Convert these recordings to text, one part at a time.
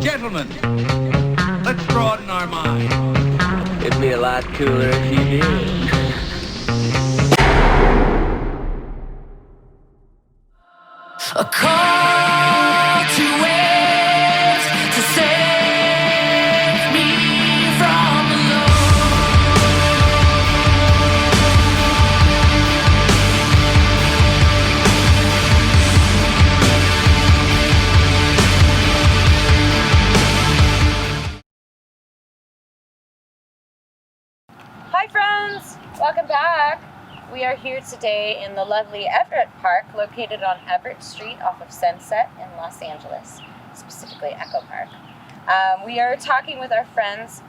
Gentlemen, let's broaden our minds. It'd be a lot cooler if you did. A call to waves to save me from Hi friends! Welcome back. We are here today in the lovely Everett Park, located on Everett Street off of Sunset in Los Angeles, specifically Echo Park. We are talking with our friends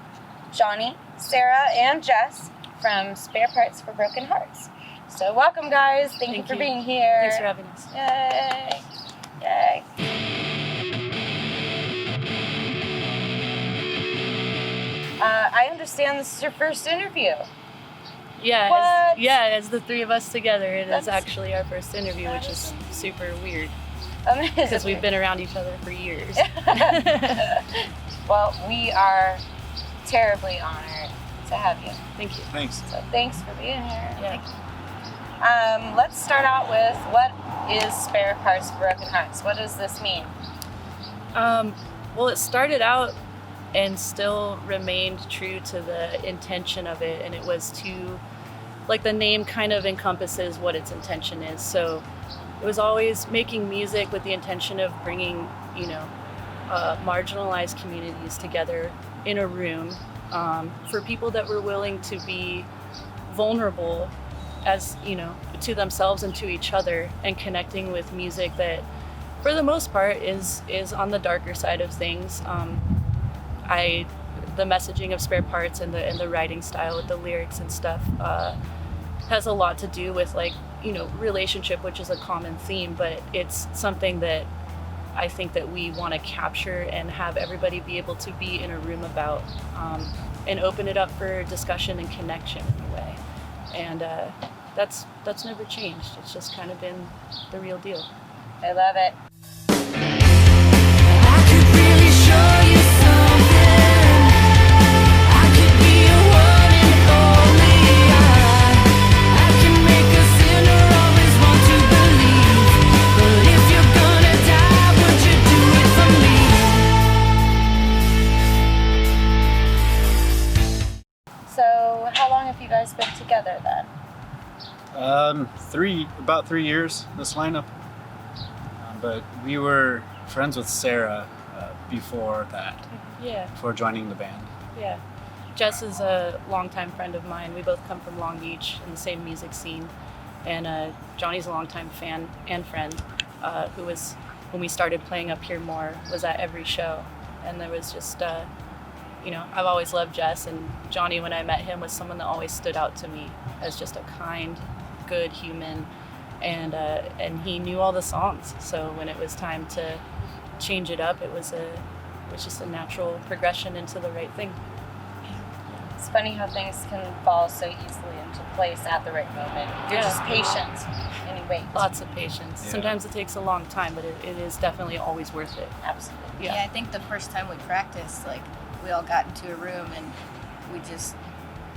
Johnny, Sarah, and Jess from Spare Parts for Broken Hearts. So welcome guys, thank you for being here. Thanks for having us. Yay! Yay! I understand this is your first interview. Yeah, What? as the three of us together, it is actually our first interview, which is super weird Amazing. because we've been around each other for years. Well, we are terribly honored to have you. Thank you. Thanks. So thanks for being here. Yeah. Let's start out with, what is Spare Parts for Broken Hearts? What does this mean? Well, it started out and still remained true to the intention of it, and it was to, like, the name kind of encompasses what its intention is. So it was always making music with the intention of bringing, marginalized communities together in a room, for people that were willing to be vulnerable as, to themselves and to each other, and connecting with music that for the most part is on the darker side of things. The messaging of Spare Parts and the writing style with the lyrics and stuff has a lot to do with, relationship, which is a common theme, but it's something that I think that we want to capture and have everybody be able to be in a room about, and open it up for discussion and connection in a way. And that's never changed. It's just kind of been the real deal. I love it. I could really show you something. I could be your one and only. I can make a sinner always want to believe. But if you're gonna die, would you do it for me? So how long have you guys been together then? About 3 years, this lineup. But we were friends with Sarah before that, Yeah. before joining the band. Yeah. Jess is a longtime friend of mine. We both come from Long Beach in the same music scene. And Johnny's a longtime fan and friend who was, when we started playing up here more, was at every show. And there was just, I've always loved Jess. And Johnny, when I met him, was someone that always stood out to me as just a kind, good human. And he knew all the songs. So when it was time to change it up, it was just a natural progression into the right thing. It's funny how things can fall so easily into place at the right moment. You're Yeah. just patient and you wait. Lots of patience. Yeah. Sometimes it takes a long time, but it is definitely always worth it. Absolutely. Yeah. I think the first time we practiced, we all got into a room and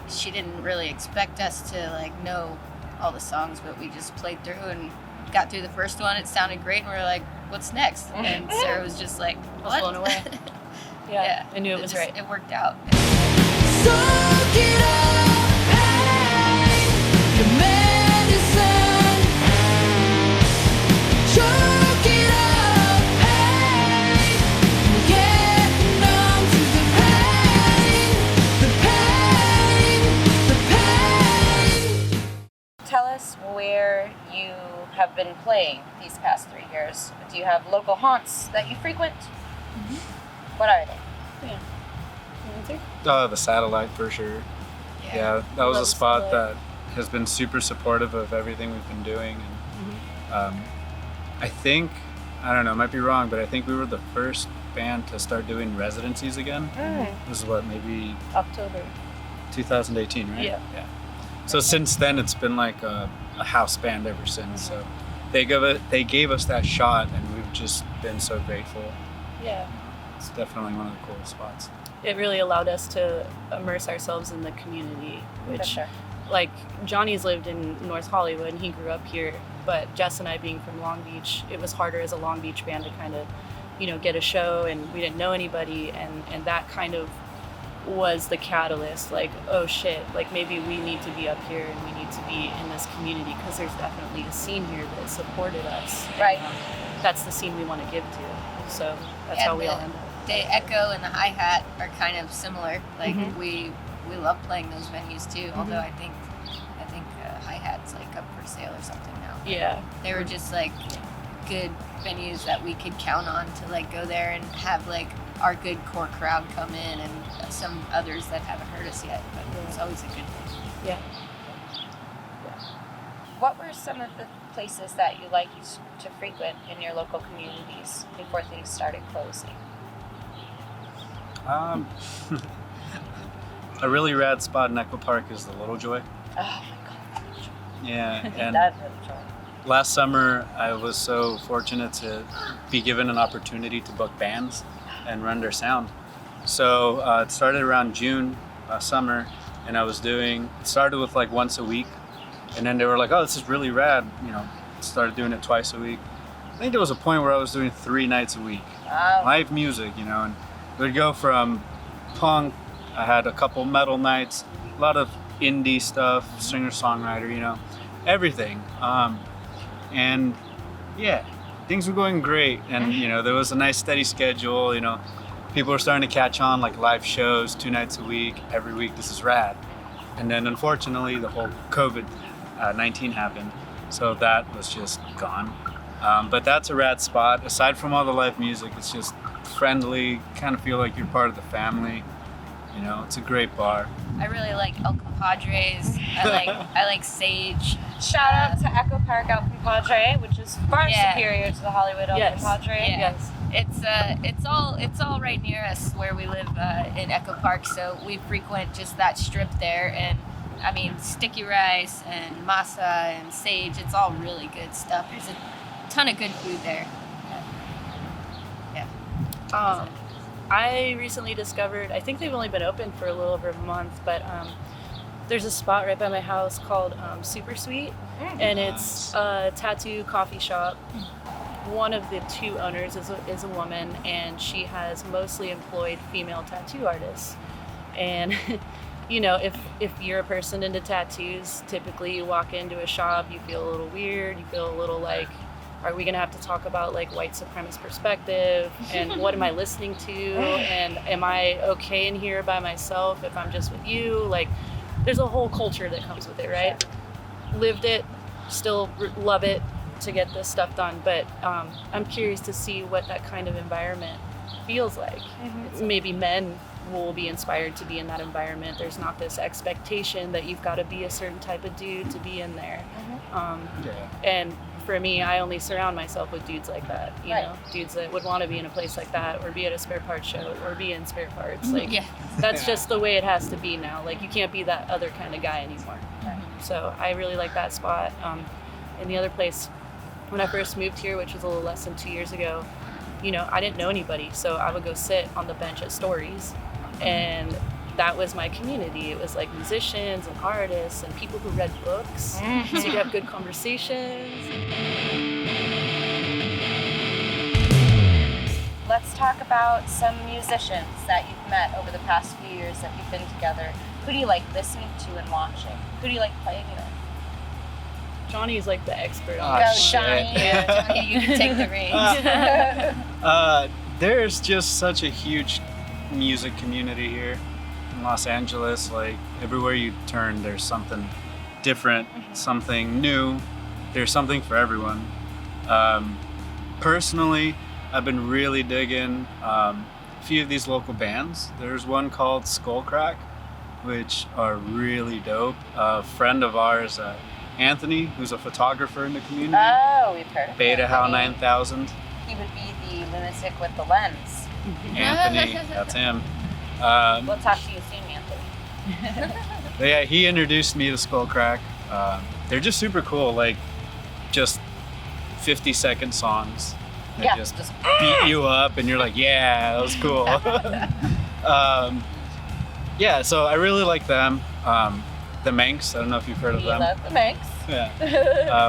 she didn't really expect us to know all the songs, but we just played through and got through the first one. It sounded great, and we were like, what's next? And Sarah was just like, I was what? blown away. Yeah, I knew it was just, right. It worked out. Soak it up, pain, your medicine. Choke it up, pain, get numb to the pain. Tell us where you have been playing these past 3 years. Do you have local haunts that you frequent? Mm-hmm. What are they? Yeah. You answer? The Satellite, for sure. Yeah, that was Love a spot Satellite. that has been super supportive of everything we've been doing. And I think, I don't know, I might be wrong, but I think we were the first band to start doing residencies again. This is what, maybe October. 2018, right? Yeah. So since then, it's been like a house band ever since. So they gave us that shot, and we've just been so grateful. Yeah. It's definitely one of the coolest spots. It really allowed us to immerse ourselves in the community, For which sure. like Johnny's lived in North Hollywood and he grew up here, but Jess and I being from Long Beach, it was harder as a Long Beach band to kind of, get a show, and we didn't know anybody, and that kind of was the catalyst, like, oh shit, like maybe we need to be up here and we need to be in this community because there's definitely a scene here that supported us. Right. That's the scene we want to give to. So that's And how we all end up. The echo and the hi-hat are kind of similar. Like Mhm. we love playing those venues too. Although I think hi-hat's like up for sale or something now. Yeah. They were just like good venues that we could count on to like go there and have like our good core crowd come in, and some others that haven't heard us yet. But it's always a good thing. Yeah. What were some of the places that you liked to frequent in your local communities before things started closing? A really rad spot in Echo Park is the Little Joy. Oh my god. Yeah, and That's really true. last summer I was so fortunate to be given an opportunity to book bands and run their sound. So it started around June last summer, and it started with like once a week, and then they were like, oh, this is really rad, started doing it twice a week. I think there was a point where I was doing 3 nights a week. Wow. Live music, and it would go from punk, I had a couple metal nights, a lot of indie stuff, singer-songwriter, everything. And yeah, things were going great, and there was a nice steady schedule. People were starting to catch on, like live shows 2 nights a week, every week. This is rad. And then unfortunately the whole COVID-19 happened, so that was just gone. But that's a rad spot. Aside from all the live music, it's just friendly, kind of feel like you're part of the family. It's a great bar. I really like El Compadres. I like Sage. Shout out to Echo Park El Compadre, which is far Yeah. superior to the Hollywood El Yes. Compadre. Yeah. Yes. It's all right near us where we live in Echo Park, so we frequent just that strip there. And I mean, sticky rice and masa and sage, it's all really good stuff. There's a ton of good food there. Yeah. I recently discovered, I think they've only been open for a little over a month, but there's a spot right by my house called Super Sweet, and it's a tattoo coffee shop. One of the 2 owners is a woman, and she has mostly employed female tattoo artists. And if you're a person into tattoos, typically you walk into a shop, you feel a little weird, you feel a little like, are we gonna have to talk about like white supremacist perspective, and what am I listening to, and am I okay in here by myself if I'm just with you? Like, there's a whole culture that comes with it, right? Lived it, still love it to get this stuff done, but I'm curious to see what that kind of environment feels like. Maybe men will be inspired to be in that environment. There's not this expectation that you've got to be a certain type of dude to be in there. And for me, I only surround myself with dudes like that, dudes that would want to be in a place like that, or be at a spare parts show, or be in spare parts. Like, that's just the way it has to be now. Like, you can't be that other kind of guy anymore. So I really like that spot. And the other place, when I first moved here, which was a little less than 2 years ago, I didn't know anybody, so I would go sit on the bench at Stories, and that was my community. It was like musicians and artists and people who read books, so you'd have good conversations. Let's talk about some musicians that you've met over the past few years that you've been together. Who do you like listening to and watching? Who do you like playing with? Johnny's like the expert Oh, on Go, that. shit. Johnny. Yeah, Johnny, you can take the reins. There's just such a huge music community here in Los Angeles. Like, everywhere you turn, there's something different, something new. There's something for everyone. Personally, I've been really digging a few of these local bands. There's one called Skullcrack, which are really dope. A friend of ours, Anthony, who's a photographer in the community, Oh, we've heard of Beta him. How 9000. He would be the lunatic with the lens. Anthony, that's him. We'll talk to you soon, Anthony. But yeah, he introduced me to Skullcrack. They're just super cool, like just 50-second songs. They Yeah. just beat you up, and you're like, yeah, that was cool. Yeah, so I really like them. The Manx, I don't know if you've heard of We them. love the Manx. Yeah.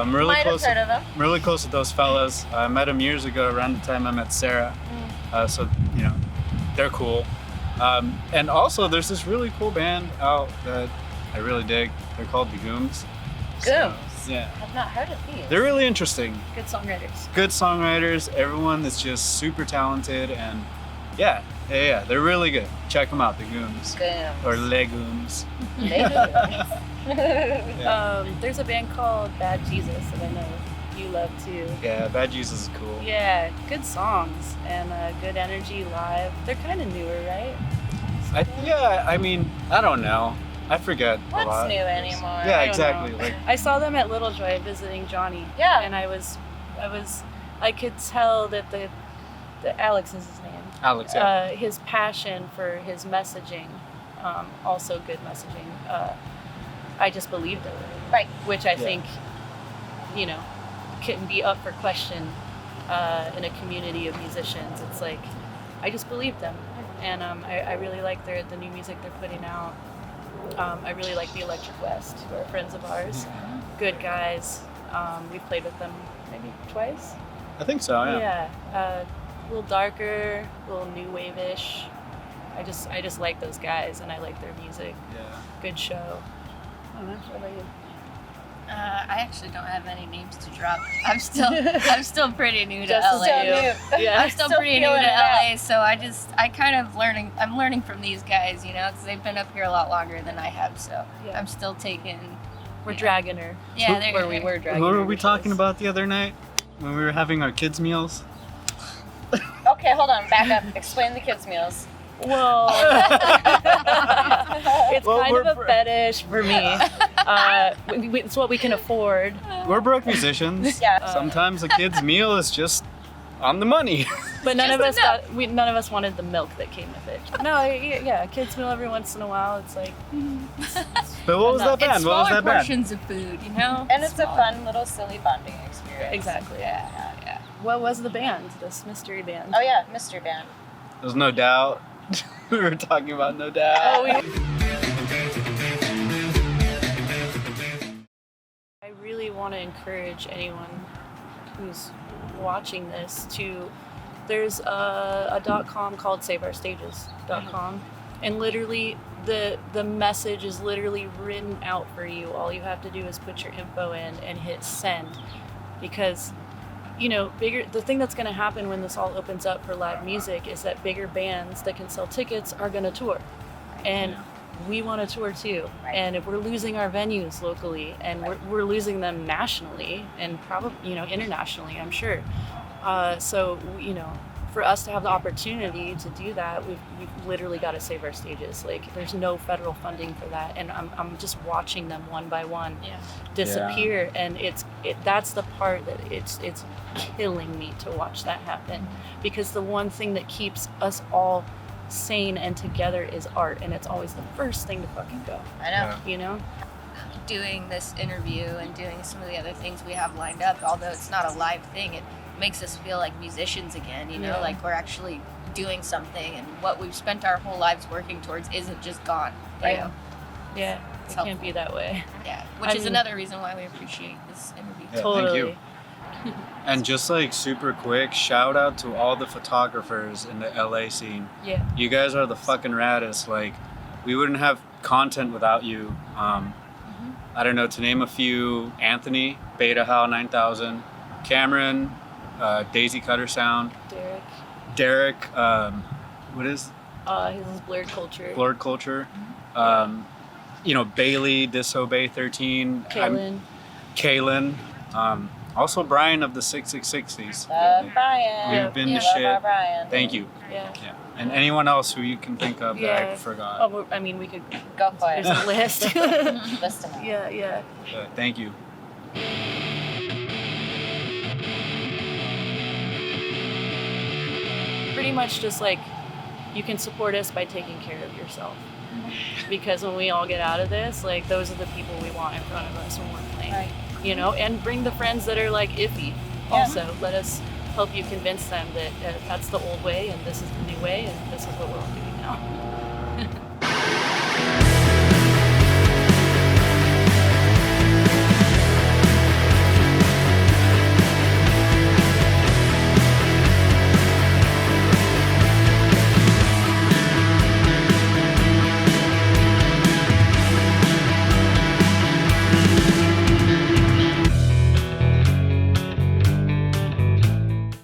I'm really Might have close. heard of them. Really close with those fellas. I met them years ago, around the time I met Sarah. So you know, they're cool. And also, there's this really cool band out that I really dig. They're called the Gooms. Gooms. Yeah. I've not heard of these. They're really interesting. Good songwriters. Good songwriters. Everyone is just super talented, and yeah, they're really good. Check them out, the Gooms. Gooms. Or Legumes. There's a band called Bad Jesus that I know you love too. Yeah, Bad Jesus is cool. Yeah, good songs and good energy live. They're kind of newer, right? I mean, I don't know. I forget a What's lot. new anymore? Yeah, I don't exactly. know. Like, I saw them at Little Joy visiting Johnny. Yeah. And I could tell that the Alex is his name. Alex, yeah. His passion for his messaging, also good messaging. I just believed it. Right. Which I think, can be up for question in a community of musicians. It's like, I just believed them. And I really like the new music they're putting out. I really like the Electric West, who are friends of ours. Good guys. We've played with them maybe twice. I think so, yeah. Yeah. A little darker, a little new wave-ish. I just like those guys, and I like their music. Yeah. Good show. I don't know. What about you? I actually don't have any names to drop. I'm still pretty new to Just LA. still new. Yeah. I'm still pretty new feeling to it out. LA, so I'm learning from these guys, because they've been up here a lot longer than I have, so Yeah. I'm still taking. We're dragging her. Yeah, there. Where we were dragging What her. were we which talking was- about the other night when we were having our kids' meals? Okay, hold on. Back up. Explain the kids' meals. Well, it's Well, kind we're of a fetish for me. It's what we can afford. We're broke musicians. Yeah. Sometimes a kid's meal is just on the money. But none Just of us enough. none of us wanted the milk that came with it. No, yeah, a kid's meal every once in a while. It's like, But what was that It's band? What was smaller that band? portions of food, And it's a Smaller. fun little silly bonding experience. exactly. Yeah. What was the band? This mystery band. Oh yeah, mystery band. There's No Doubt. We were talking about No Doubt. I really want to encourage anyone who's watching this to. There's a .com called SaveOurStages.com, and literally the message is literally written out for you. All you have to do is put your info in and hit send, because the thing that's going to happen when this all opens up for live music is that bigger bands that can sell tickets are going to tour, and we want to tour too. Right. And if we're losing our venues locally, and we're losing them nationally and probably internationally, I'm sure. So for us to have the opportunity to do that, we've literally got to save our stages. Like, there's no federal funding for that, and I'm just watching them one by one disappear, and that's the part that it's killing me to watch that happen, because the one thing that keeps us all sane and together is art, and it's always the first thing to fucking go. I know. Yeah. Doing this interview and doing some of the other things we have lined up, although it's not a live thing, it makes us feel like musicians again, Yeah. like we're actually doing something, and what we've spent our whole lives working towards isn't just gone. Yeah, It's it can't be that way. Yeah, which I is mean- another reason why we appreciate this interview. Yeah, Totally. Thank you. And just like super quick, shout out to all the photographers in the LA scene. Yeah. You guys are the fucking raddest. Like, we wouldn't have content without you. I don't know, to name a few: Anthony, Beta Hal 9000, Cameron, Daisy Cutter Sound, Derek, what is His is Blurred Culture. Blurred Culture, Bailey, Disobey 13, Kaylin. Kaylin, also Brian of the 6660s. Love Brian. You've been We the love shit. our Brian. Thank you. Yeah. Yeah. And anyone else who you can think of that I Yeah. forgot. Oh, I mean, we could. Go for it. There's a list. List them out. Yeah. Thank you. Pretty much just like, you can support us by taking care of yourself. Because when we all get out of this, like, those are the people we want in front of us when we're playing. Right. And bring the friends that are like iffy. Also, let us help you convince them that that's the old way and this is the new way and this is what we're all doing now.